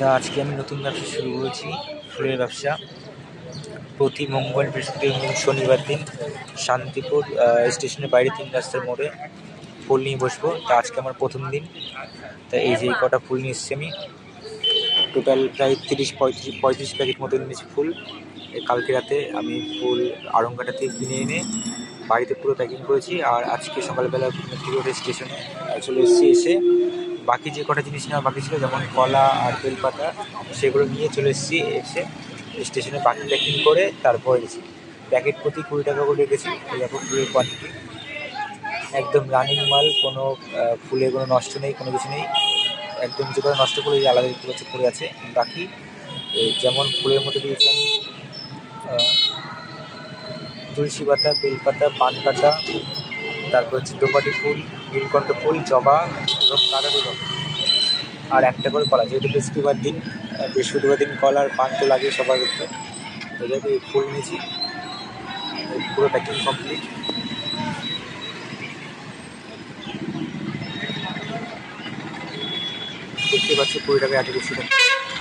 তা আজকে আমি নতুন ব্যবসা শুরু করেছি, ফুলের ব্যবসা। প্রতি মঙ্গল, বৃহস্পতি, শনিবার দিন শান্তিপুর স্টেশনের বাইরে 3 রাস্তার মোড়ে ফুল নিয়ে বসবো। তা আজকে আমার প্রথম দিন। তা এই যে কটা ফুল নিয়ে এসেছি আমি, টোটাল প্রায় 30-35 প্যাকেট মতো নিয়েছি ফুল। কালকে রাতে আমি ফুল আড়ংঘাটা থেকে কিনে এনে বাড়িতে পুরো প্যাকিং করেছি। আর আজকে সকালবেলা মেট্রো স্টেশনে চলে এসেছি। এসে বাকি যে কটা জিনিস নেওয়া বাকি ছিল, যেমন কলা আর বেলপাতা, সেগুলো নিয়ে চলে এসেছি। এসে স্টেশনে বাকি প্যাকিং করে তারপর এসেছি। প্যাকেট প্রতি 20 টাকা করে রেখেছি। এরকম ফুলের কোয়ান্টিটি একদম রানিং মাল, কোনো ফুলে কোনো নষ্ট নেই, কোনো কিছু নেই। একদম যে করে নষ্ট করে আলাদা করে আছে। বাকি যেমন ফুলের মধ্যে দিয়েছিলাম তুলসী পাতা, বেলপাতা, পান পাতা, তারপর হচ্ছে দোপাটি ফুল, নীলকণ্ঠ ফুল, জবা এবং গাঁদা ফুল, আর একটা করে কলা। যেহেতু বৃহস্পতিবার দিন কলা আর পান তো লাগে সবার ক্ষেত্রে, তো যাতে ফুল নিয়েছি। পুরো প্যাকিং কমপ্লিট। দেখতে পাচ্ছি 20 টাকায় এত বেশি টাকা।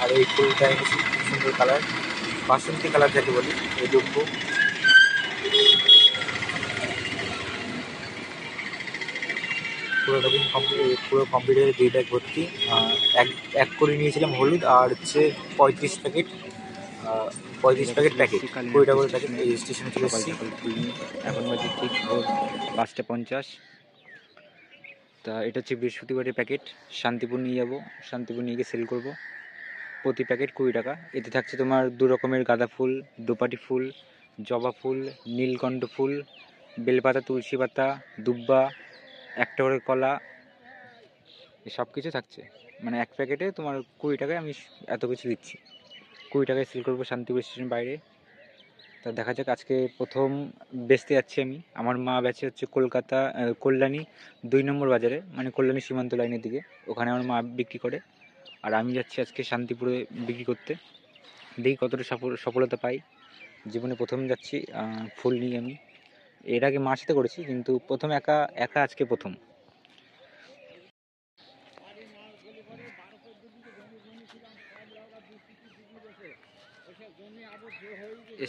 আর এই ফুলটা এনেছি, সুন্দর কালার, বাসন্তী কালার যাকে বলি, এই ডুব্বু। পুরো প্যাকিং কমপ্লিট হয়ে 2 ব্যাগ ভর্তি। এক করে নিয়েছিলাম হলুদ, আর হচ্ছে 35 প্যাকেট 20 টাকা করে প্যাকেট। এই স্টেশনে চলে এসেছি। ফুল নিয়ে এখন বাজে ঠিক ভোর 5:50। তা এটা হচ্ছে বৃহস্পতিবারের প্যাকেট। শান্তিপুর নিয়ে যাবো, শান্তিপুর নিয়ে গিয়ে সেল করবো। প্রতি প্যাকেট 20 টাকা। এতে থাকছে তোমার 2 রকমের গাঁদা ফুল, দোপাটি ফুল, জবা ফুল, নীলকণ্ঠ ফুল, বেলপাতা, তুলসী পাতা, দুব্বা, একটা করে কলা, সব কিছু থাকছে। মানে এক প্যাকেটে তোমার 20 টাকায় আমি এত কিছু দিচ্ছি। 20 টাকায় সেল করবো শান্তিপুর স্টেশনের বাইরে। তা দেখা যাক, আজকে প্রথম বেচতে যাচ্ছি আমি। আমার মা বেচে হচ্ছে কলকাতা কল্যাণী 2 নম্বর বাজারে, মানে কল্যাণী সীমান্ত লাইনের দিকে, ওখানে আমার মা বিক্রি করে। আর আমি যাচ্ছি আজকে শান্তিপুরে বিক্রি করতে। দেখি কতটা সফলতা পাই। জীবনে প্রথম যাচ্ছি ফুল নিয়ে আমি। এর আগে মার সাথে করেছি, কিন্তু প্রথম একা আজকে প্রথম।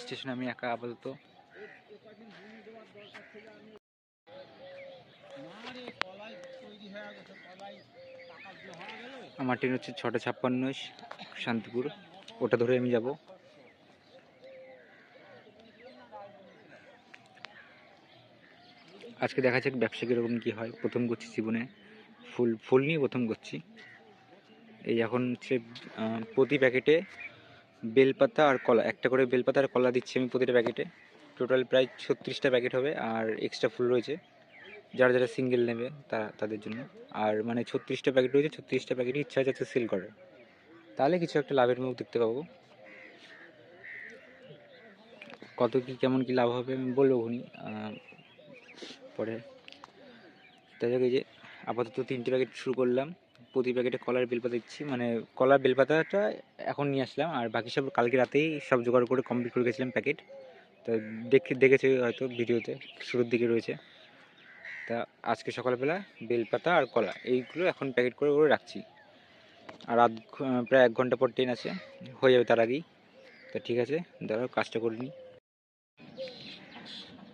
স্টেশনে আমি একা আপাতত। আমার ট্রেন হচ্ছে 6:56 শান্তিপুর, ওটা ধরে আমি যাব। আজকে দেখা যাক ব্যবসা কীরকম কী হয়। প্রথম করছি জীবনে, ফুল নিয়ে প্রথম করছি। এই এখন হচ্ছে প্রতি প্যাকেটে বেলপাতা আর কলা, একটা করে বেলপাতা আর কলা দিচ্ছি আমি প্রতিটা প্যাকেটে। টোটাল প্রায় 36টা প্যাকেট হবে, আর এক্সট্রা ফুল রয়েছে যারা যারা সিঙ্গেল নেবে তাদের জন্য। আর মানে 36টা প্যাকেট রয়েছে, 36টা প্যাকেটই ইচ্ছা যাচ্ছে সেল করার, তাহলে কিছু একটা লাভের মুখ দেখতে পাবো। কত কি কেমন কি লাভ হবে আমি বলবো পরে। তাই যাক, এই যে আপাতত 3টে প্যাকেট শুরু করলাম। প্রতি প্যাকেটে কলার বেলপাতা দিচ্ছি, মানে কলার বেলপাতাটা এখন নিয়ে আসলাম, আর বাকি সব কালকে রাতেই সব জোগাড় করে কমপ্লিট করে গেছিলাম প্যাকেট। তো দেখেছে হয়তো ভিডিওতে শুরুর দিকে রয়েছে। তা আজকে সকালবেলা বেলপাতা আর কলা এইগুলো এখন প্যাকেট করে রাখছি। আর প্রায় 1 ঘন্টা পর ট্রেন আছে, হয়ে যাবে তার আগেই। তা ঠিক আছে, দাঁড়াও কাজটা করে নিই।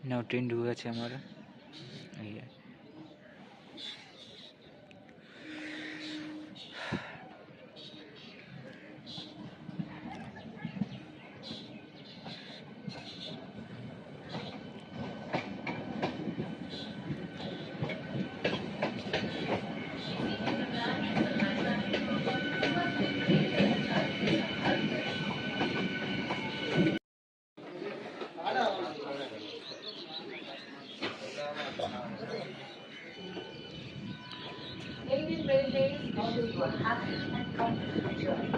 নাও ট্রেন ঢুকে গেছে আমার। Ladies and gentlemen, also your happy and comfortable journey.